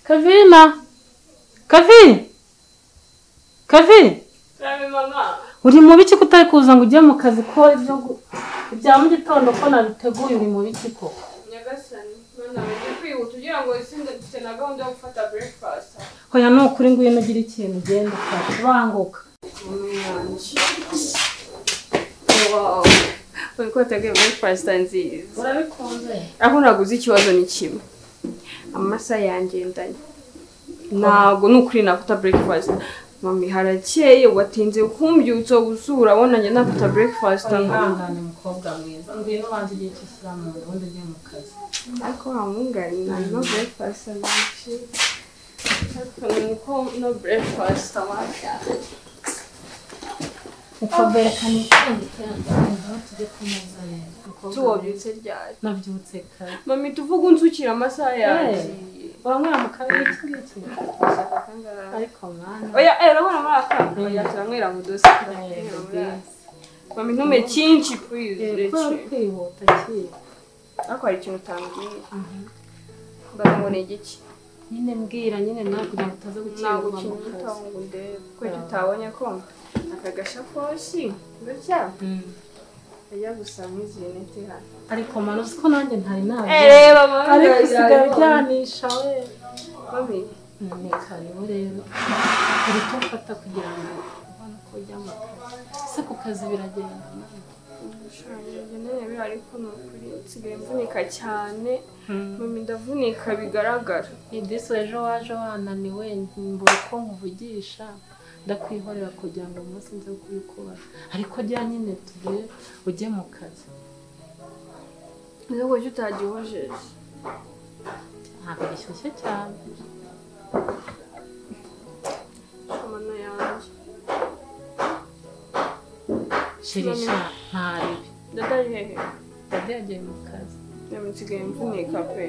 Kavina! Kavi! Kavi! Mama. Uri mu biki kutari kuza ngo ujye mu kazi ko ibya mu gitondo ko nabiteguye uri mu biki ko? Nyagasani, mana bagiye kwihuta ugira ngo isinde dufite na gahunda yo gufata breakfast. Hoya no kuri ngwino ugira ikintu ugenda banguka. Wow. Uko tagiye breakfast nziza. Urabikunze? Aho naguze ikibazo ni kimwe. Amasa yanjye ndanye. Ntago nukuri nafata breakfast. Mami harakeye watinze kumbyutsa gusura bonanye nafata breakfast ngangane mukobwa mwiza. Ngwino banze igihe cyisira mu bundi gihe mu kazi. Ariko hamungari no breakfast niki. Ariko no breakfast amashya. Ukaberekana kandi aho tujye kumeza rero. Tuwobyutse ryari? Nabyutse kare. Mami tuvuga unsukira amasaha yaje. Wamwira mu kabiri iki? Ariko mwana. Oya, urabona maraka. Oya turamwira mu dosi. Mami ntume cyinshi please. Kwihuta ki. Ariko hari ikintu utambwiye. Mbona ni igiki? Nyine mbwira nyine nawe kugira ngo utaza ntabwo kinyita ngo ndebe ko tutabonye ko akagashakoshi gutya ajya gusa nk'izinete hano ariko mano ko nanjye ntari nabi reba mama ariko usigaye byanisha we mami ni karibu rero uri kumfata kugira ngo ubone ko ujya mu kazi se ku kazi biragenda nene ariko nukuri nsigaye mvunika cyane mami ndavunika bigaragara idisi ejo waje wananiwe mbura ko nkuvugisha ndakwihorera kugira ngo umunsi nze kubikora ariko jya nyine tugere ujye mu kazi nubwo utagihojeje ntabwo gishyushye cyane amano yanjye shirisha ntari dada hehe dada yagiye mu kazi nsigaye mvunika pe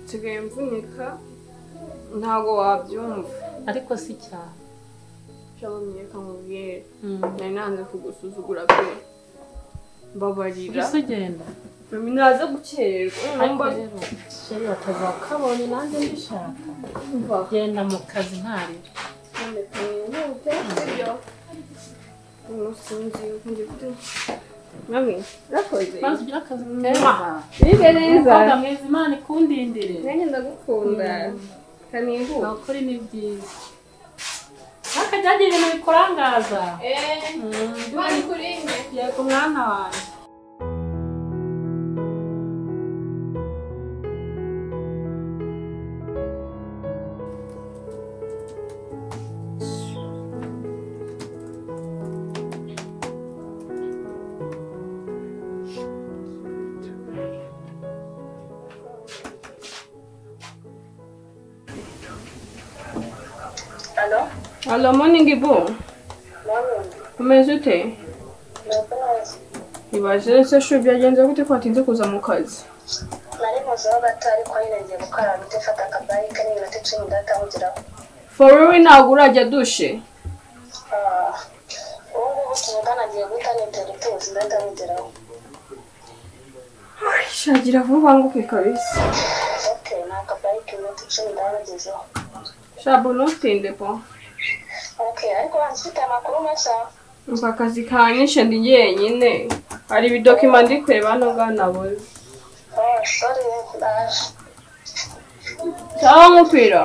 nsigaye mvunika ntabwo wabyumva ariko si cyane shabamye kamubwire nari nanze kugusuzugura pe mbabarira usugenda mami naza gukererwa ariko rero sheri bakaza kabonye nanjye mbishaka genda mu kazi ntari mami rakoze maze ugira akazi keza bibe neza mukobwa mwiza imana ikundindire nanjye ndagukunda kanihuta nukuri ni byiza nakajyagira ibintu bikurangaza imana ikurinde yego mwana wanjye Hello, morning Ibu. Umeze ute? Ibaje se shu byagenze gute ko atinze kuza mu kazi? Nari muzo batari ko yinenze gukara gutefata akabarika n'ibintu 10 ndatangiraho. For real ntabwo urajya dushe? Ubu tungana giye gutana interituzi ndatangiraho. Shagira vuba ngo kwikabisa. Okay, na akabarika n'ibintu 10 ndagezeho. Shabo nutinde po. Okay, ariko ansita makuru masa. Umva kazi kanyishe ndi yenyine. Hari ibidokima ndi kureba no ganabo. Sorry, Dash. Sawa ngupira.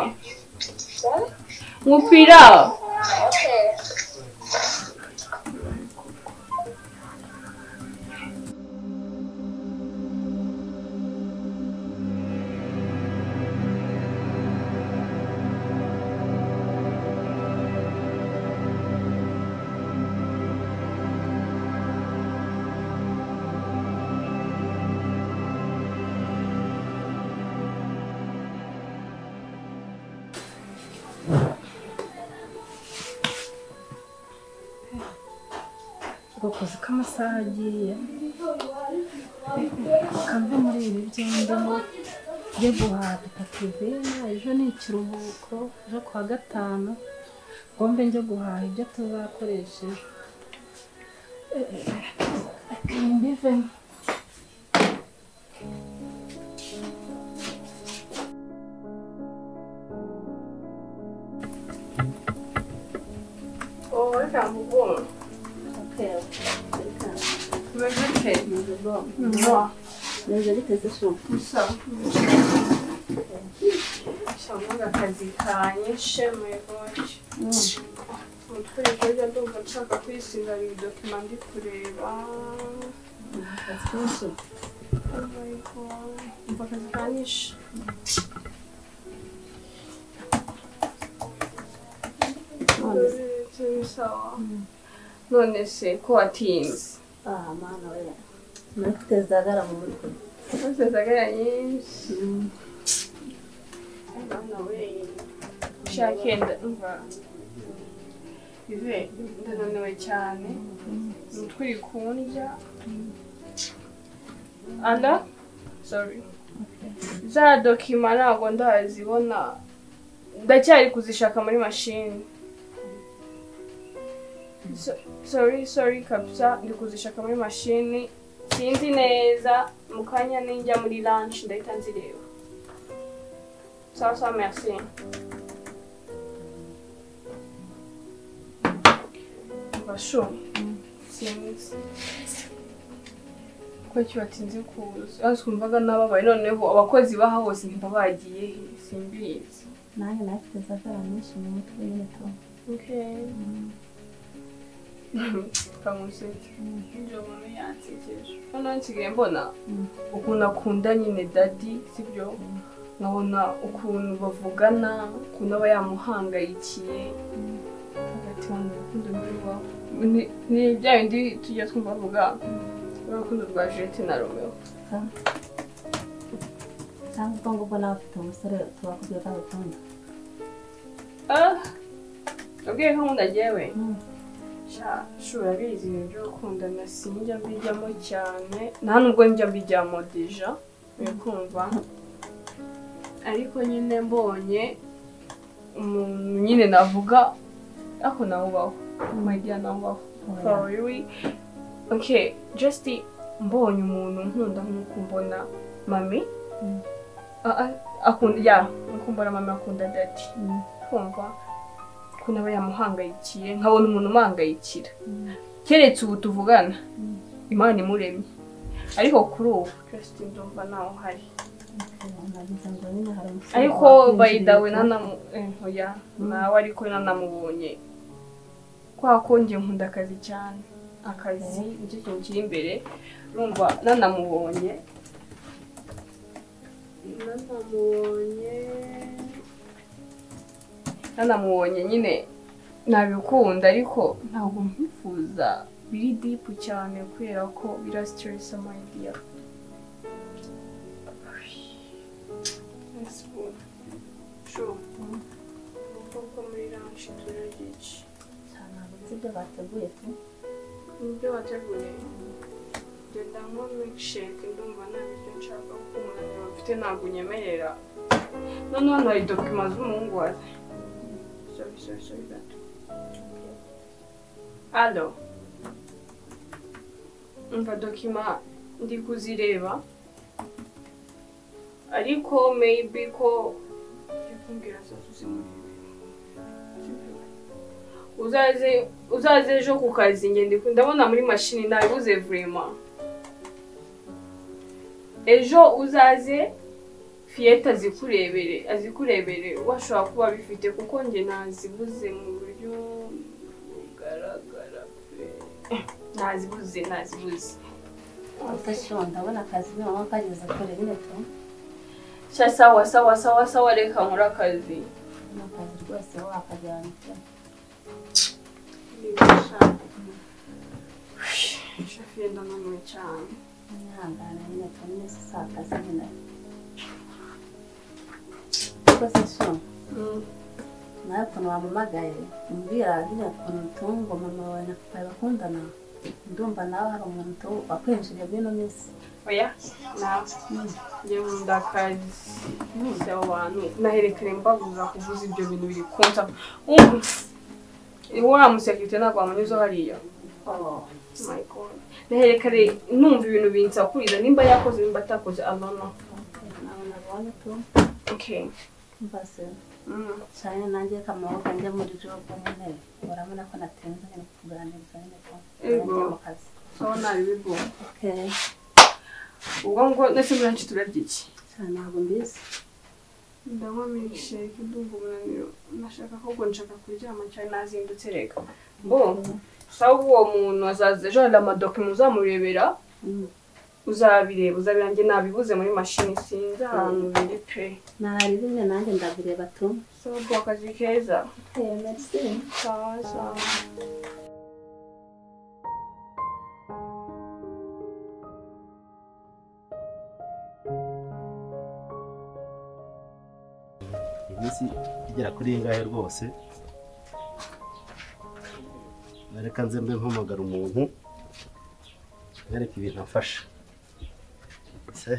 Ngupira. Okay. ukoze kamasaha agiye kamve muri ibi by'indimo byo guhaha Kavina ejo ni ikiruhuko ejo kwa gatanu ngombe njye guhaha ibyo tuzakoresha mbive Tambugona. Okay. Tumeze ke. Neza biteze sho. Gusa. Shamba akazi kanyishe mwegoje. Mutwe kujya ndumva nshaka kwisiga iyi document ndi kureba. Attention. Oh my god. Umupaka kanyishe. Sawa. None se ko watinze. Mana we. Nakutezagara mu mutwe. Natezagara nyinshi. Mana we. Shakenda umva. Ive ndananiwe cyane. Umutwe uri kundya. Ala? Sorry. Za document ntabwo ndazibona. Ndacyari kuzishaka muri machine. Sorry kabisa ndi kuzishaka muri machine. Sinzi neza mukanya ninjya muri lunch ndahita nzireba. Sawa merci. Basho. Sinzi. Ko cyatinze kuza. Asumvaga nababaye noneho abakozi baha hose ntibabagiye he simbizi. Nange nakutezagara nyinshi mu mutwe nyine to. Okay. Kamusete. Njo mama yansekeje. Hano nsigaye mbona ukuntu akunda nyine daddy sibyo. Nkabona ukuntu bavugana, ukuntu aba yamuhangayikiye. Hagati mu rukundo rw'iwabo. Ni bya bindi tujya twumva bavuga urukundo rwa Juliette na Romeo. Cyangwa ngo nawe ufite umusore tubakubwira ko agukunda. Ubwiye ko nkunda jyewe. Shura bizi ibyo gukundana sinjya mbijyamo cyane. Nta nubwo njya mbijyamo deja. Urikumva? Ariko nyine mbonye umuntu nyine navuga ako nawubaho. My dear nawubaho. For really? Okay, just mbonye umuntu nkunda nk'uko mbona mami. Akunda mbona mami akunda daddy. Kumva? Kuna aba yamuhangayikiye nkabona umuntu umangayikira. Keretse ubu tuvugana. Imana imuremye. Ariko kuri ubu just ndumva naho hari. Ariko by the way oya nawe ariko nanamubonye. Kwa ko nje nkunda akazi cyane. Akazi nicyo kintu kiri imbere. Urumva nanamubonye. Nanamubonye nyine nabikunda ariko ntabwo mbifuza biri deep cyane kubera ko bira stress my dear. Sure. Uko muri lunch turagiye. Cyane abazibyo bateguye tu. Ibyo bateguye. Genda mo milkshake ndumva nabyo nshaka kumwana bafite ntabwo nyemerera. None hano hari document z'umuhungu wawe. Sorry that. Allo. Umva document ndi kuzireba. Ariko maybe ko yakumbwira sasa muri. Uzaze ejo ku kazi ngende ndabona muri machine nabibuze vraiment. Ejo uzaze Fieta azikurebere washobora kuba bifite kuko nge nazibuze mu buryo bugaragara. Nazibuze. Session ndabona akazi mama kageze kure nyine to. Sawa reka nkora akazi. Akazi rwose wakajyana. Shafi ndananiwe cyane. Nyangana nyine to nese sakazi nyine. Session. Nawe ukuntu wamumagaye umbwira nyine ukuntu tungo mama wawe bakundana. Ndumva nawe hari umuntu wakwinjiriye bino minsi. Oya nawe njye nkunda akazi. Muzi abo bantu naherekere mbabuza kuvuza ibyo bintu biri konta. Wa musekirite ntabwo wamunyuza hariya. Oh my god. Naherekere numva ibintu binsakurira nimba yakoze nimba atakoze alona. Nawe nabonye tu. Okay. mbase cyane nanjye kamahoro njya muri job nyine urabona ko natenze nyine kuganiriza nyine ko njya mu kazi so nari bibo okay ubwo ngo nese muranchi turarya iki cyane ntabwo mbizi ndanywa milkshake ndumva umunaniro nashaka ko nshaka kuryama cyane nazindutse reka bo sawa uwo muntu azaze ejo la madoke muzamurebera uzabireba njye nabibuze muri machine sinzi ahantu biri pe nari bimwe nanjye ndabireba tu so akazi keza merci sawa iminsi igera kuri ingahe rwose nareka nze mbe mpamagara umuntu mwereke ibintu afasha se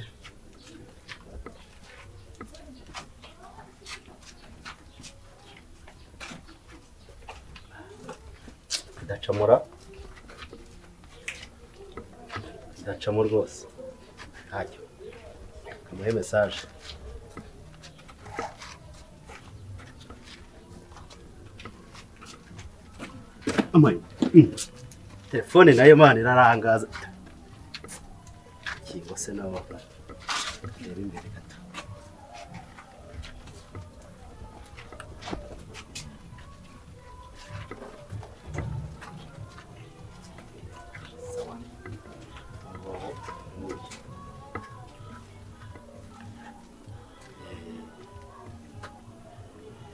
idacamo rwose ntacyo kamuhe mesaje amaye telefone nayo mani irarangaza kingo se nawo reba imbere gato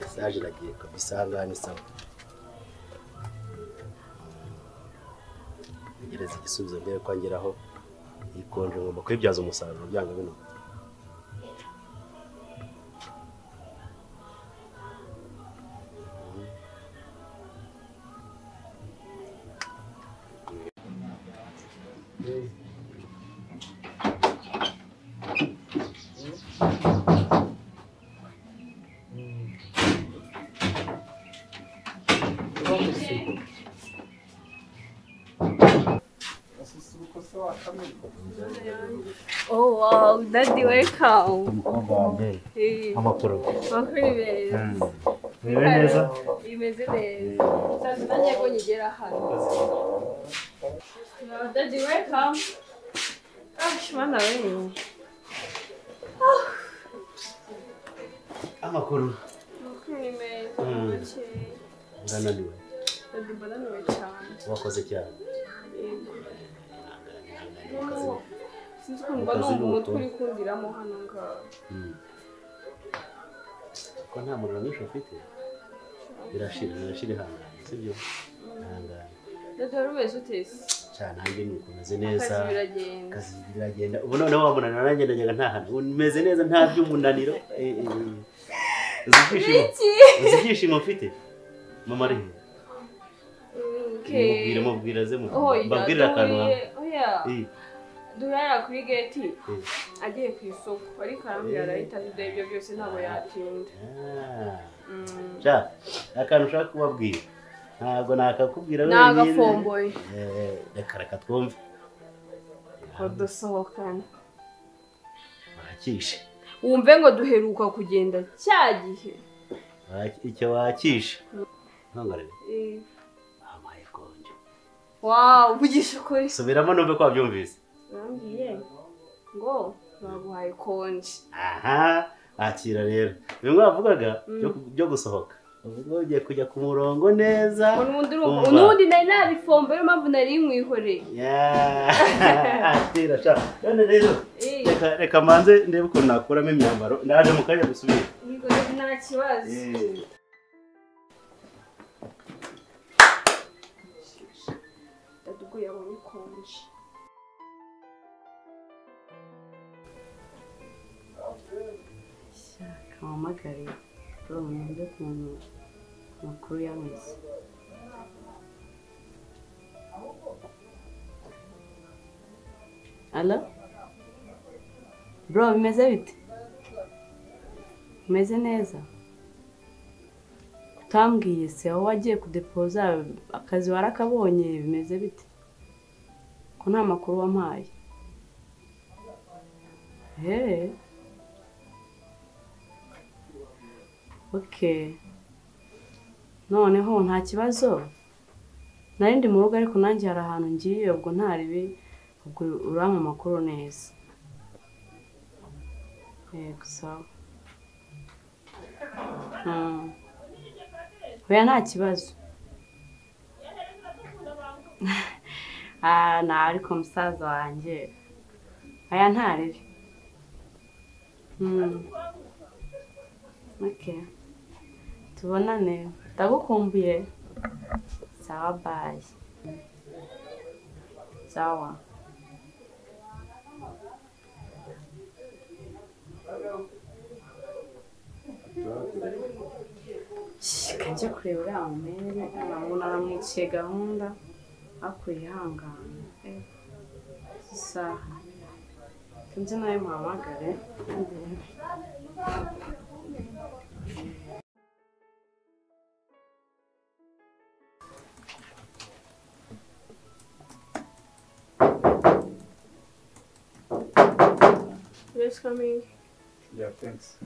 message iragiye kabisangane sawa gereza igisubizo mbere kwangeraho ikonje ngomba kwibyaza umusaruro byanga bino Oh wow, Daddy, welcome. Amakuru. Niwe neza? Imeze neza. Sasa nanjye ko nyigera hano. Daddy, welcome. Shimana wewe. Amakuru. Makuru ni meza. Ndananiwe. Daddy, ndananiwe cyane. Wakoze cyane. Sinzi ko mbona umutwe uri kundiramo hano ngaho. Ko nta muriro mwinshi ufite? Birashira hano, sibyo? Ntangana. Daddy, umeze utese? Cyane nanjye nikomeze neza. Kazi biragenda. Ubu none wamunanira nanjye ndajaga ntahana. Umeze neza nta by'umunaniro. Uzishimo mfite? Mama ari he? Okay. Mubwira ze mbabwirira akantu hamwe. Duhera kuri gate agiye ku isoko ariko arambwira arahita ibyo byose ntabwo yatinda. Akantu ushaka kubabwira ntabwo nakakubwira wenyine. Nagafomboye. Reka twumve. Ko dusohokana. Wakishe. Wumve ngo duheruka kugenda cyagihe. Icyo wakishe. Ntangarebe. Amaye konje. Wow, bugisha kuri. Subiramo numve ko wabyumvise. Nambwiye ngo baguhaye konje. Aha, akira rero. Bimwe bavugaga byo gusohoka. Ubwo ugiye kujya ku murongo neza. Unundi nari nabifomboye mpamvu nari mwihoreye. Atira sha. None rero. Reka manze ndebe uko nakuramo imyambaro. Ndaje mu kanya gusubira. Niko nta kibazo. Dadugo yabonye konje. Kamamagare bro mwende kuntu makuru yameze. Alo? Bro bimeze bite? Bimeze neza? Utambwiye se aho wagiye kudepoza akazi warakabonye bimeze bite? Ko nta makuru wampaye. Okay. Noneho nta kibazo. Nari ndi mu rugo ariko nanjye hari ahantu ngiye ubwo ntaribi ubwo urampa amakuru neza. Yego sawa. Oya nta kibazo. Na ariko musaza wanjye. Aya ntaribi. Okay. Tubonane. Ndagukumbuye. Sawa bye. Sawa. Kajya kureba uriya mumere umuntu aramwiciye gahunda akwihangana. Isaha. Tunze nawe muhamagare. Yes, coming. Yeah, thanks.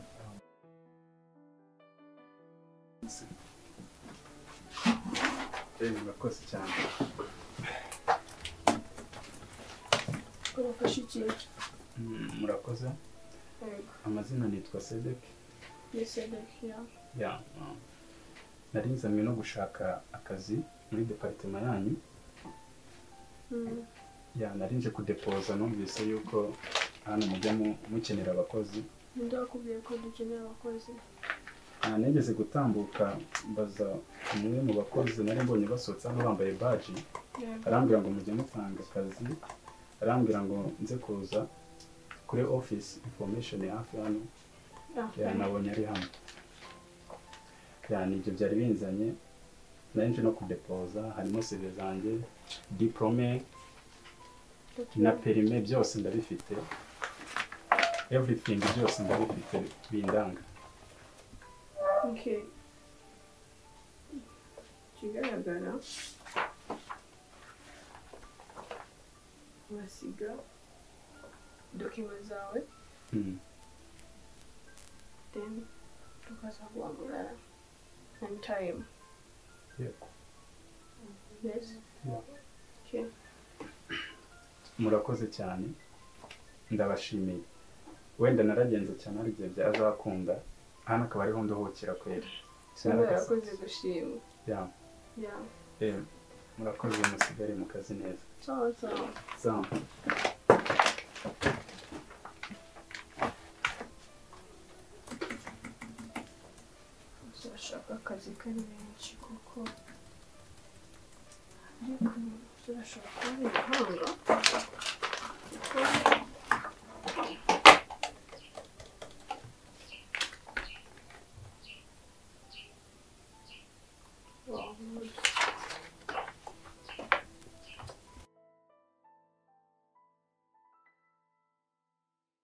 Murakoze cyane. Urafashe iki? Murakoze. Amazina nitwa Cedric. Yes, Cedric, yeah. Yeah. Nari nzanywe no gushaka akazi muri departement yanyu. Yeah, nari nje kudepoza numvise yuko hano mujya mukenera abakozi. Ndakubwiye ko dukenera abakozi. Nigeze gutambuka mbaza umwe mu bakozi nari mbonye basohotse hano bambaye badge. Arambwira ngo mujye mutanga akazi. Arambwira ngo nze kuza kuri office information hafi hano. Yeah, nabonye ari hano. Yeah, nibyo byari binzanye. Nari nje no kudepoza harimo CV zanjye, diplome na perime byose ndabifite. Everything byose ndabifite bindanga. Okay. Kigaragara wasiga document zawe. Then tukaza guhamagara anytime. Yego. Yes. Yeah. Okay. Murakoze cyane. Ndabashimiye. Wenda naragenze cyane ari gihe byazakunda. Hano akaba ariho ndohokera kwera. Murakoze gushima. Yeah. Yeah. Murakoze musigare mu kazi neza. Sawa. Sawa. Turashaka akazi kari benshi kuko ariko turashaka kubihanga.